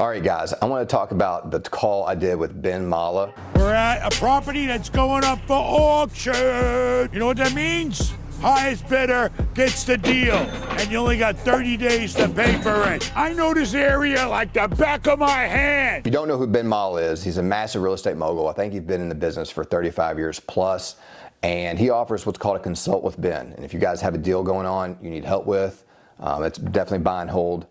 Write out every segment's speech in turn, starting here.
All right, guys, I want to talk about the call I did with Ben Mallah. We're at a property that's going up for auction. You know what that means? Highest bidder gets the deal, and you only got 30 days to pay for it. I know this area like the back of my hand. If you don't know who Ben Mallah is, he's a massive real estate mogul. I think he's been in the business for 35 years plus, and he offers what's called a consult with Ben. And if you guys have a deal going on you need help with, it's definitely buy and hold,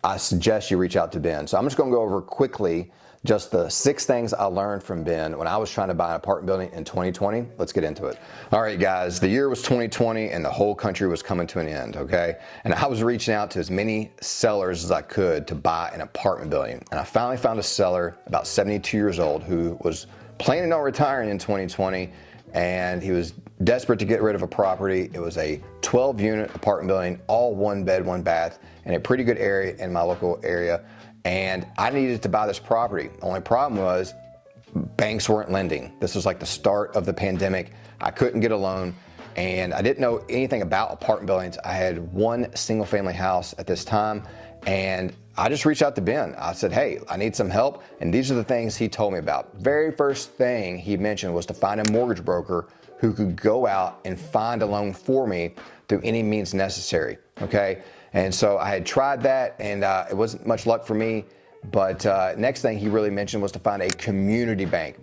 I suggest you reach out to Ben. So I'm just going to go over quickly just the 6 things I learned from Ben when I was trying to buy an apartment building in 2020. Let's get into it. All right, guys, the year was 2020 and the whole country was coming to an end, okay? And I was reaching out to as many sellers as I could to buy an apartment building. And I finally found a seller about 72 years old who was planning on retiring in 2020, and he was desperate to get rid of a property. It was a 12-unit apartment building, all 1 bed, 1 bath, in a pretty good area in my local area. And I needed to buy this property. The only problem was banks weren't lending. This was like the start of the pandemic. I couldn't get a loan, and I didn't know anything about apartment buildings. I had 1 single family house at this time, and I just reached out to Ben. I said, hey, I need some help, and these are the things he told me about. Very first thing he mentioned was to find a mortgage broker who could go out and find a loan for me through any means necessary, okay? And so I had tried that, and it wasn't much luck for me. But next thing he really mentioned was to find a community bank,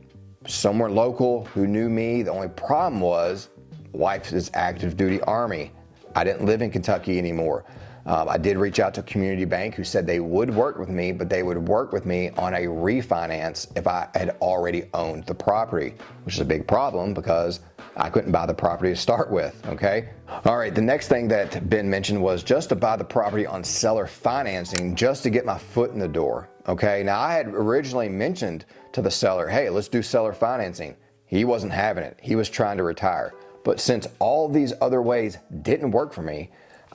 somewhere local who knew me. The only problem was wife is active duty Army. I didn't live in Kentucky anymore. I did reach out to a community bank who said they would work with me, but they would work with me on a refinance if I had already owned the property, which is a big problem because I couldn't buy the property to start with, okay? All right, the next thing that Ben mentioned was just to buy the property on seller financing just to get my foot in the door, okay? Now, I had originally mentioned to the seller, hey, let's do seller financing. He wasn't having it. He was trying to retire. But since all these other ways didn't work for me,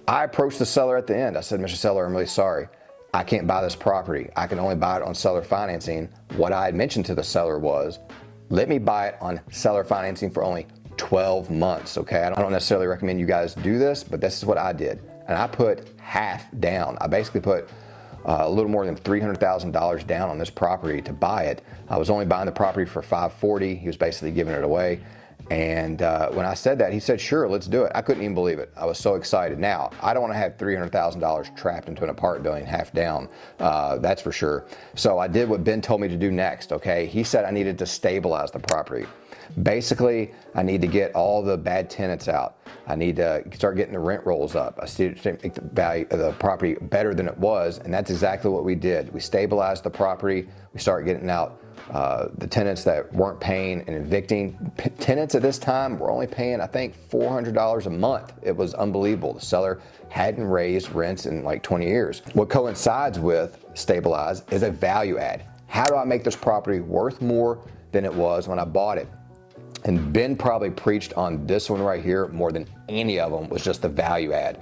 I approached the seller at the end. I said, Mr. Seller, I'm really sorry. I can't buy this property. I can only buy it on seller financing. What I had mentioned to the seller was, let me buy it on seller financing for only 12 months, okay? I don't necessarily recommend you guys do this, but this is what I did. And I put half down. I basically put a little more than $300,000 down on this property to buy it. I was only buying the property for $540. He was basically giving it away. And when I said that, he said, sure, let's do it. I couldn't even believe it. I was so excited. Now, I don't want to have $300,000 trapped into an apartment building half down. That's for sure. So I did what Ben told me to do next, okay? He said I needed to stabilize the property. Basically, I need to get all the bad tenants out. I need to start getting the rent rolls up. I see to make the value of the property better than it was, and that's exactly what we did. We stabilized the property. We started getting out the tenants that weren't paying and evicting. Tenants at this time were only paying, I think, $400 a month. It was unbelievable. The seller hadn't raised rents in like 20 years. What coincides with stabilize is a value add. How do I make this property worth more than it was when I bought it? And Ben probably preached on this one right here more than any of them, was just the value add.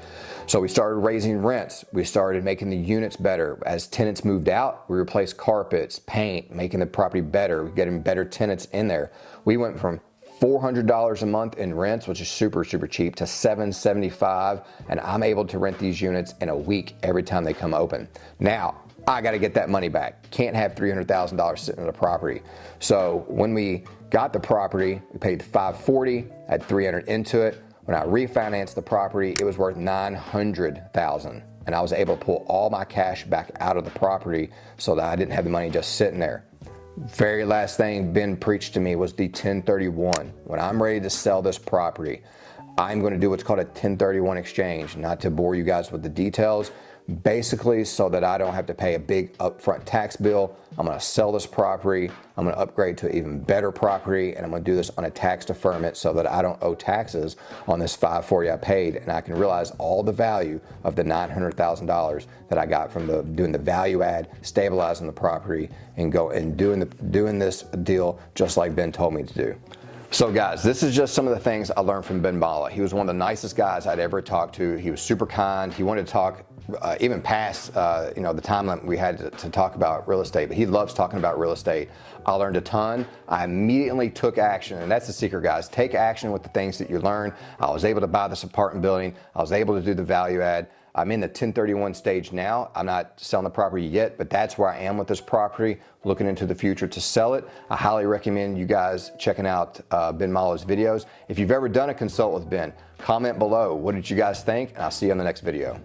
So we started raising rents. We started making the units better. As tenants moved out, we replaced carpets, paint, making the property better, getting better tenants in there. We went from $400 a month in rents, which is super, super cheap, to $775, and I'm able to rent these units in a week every time they come open. Now, I got to get that money back. Can't have $300,000 sitting in a property. So when we got the property, we paid $540, had $300 into it. When I refinanced the property, it was worth $900,000, and I was able to pull all my cash back out of the property so that I didn't have the money just sitting there. Very last thing Ben preached to me was the 1031. When I'm ready to sell this property, I'm going to do what's called a 1031 exchange. Not to bore you guys with the details, basically so that I don't have to pay a big upfront tax bill. I'm going to sell this property, I'm going to upgrade to an even better property, and I'm going to do this on a tax deferment so that I don't owe taxes on this $540 I paid, and I can realize all the value of the $900,000 that I got from doing the value add, stabilizing the property, and doing this deal just like Ben told me to do. So guys, this is just some of the things I learned from Ben Mallah. He was one of the nicest guys I'd ever talked to. He was super kind. He wanted to talk even past the time limit we had to talk about real estate, but he loves talking about real estate. I learned a ton. I immediately took action, and that's the secret, guys. Take action with the things that you learn. I was able to buy this apartment building. I was able to do the value add. I'm in the 1031 stage now. I'm not selling the property yet, but that's where I am with this property, looking into the future to sell it. I highly recommend you guys checking out Ben Mallah's videos. If you've ever done a consult with Ben, comment below. What did you guys think? And I'll see you on the next video.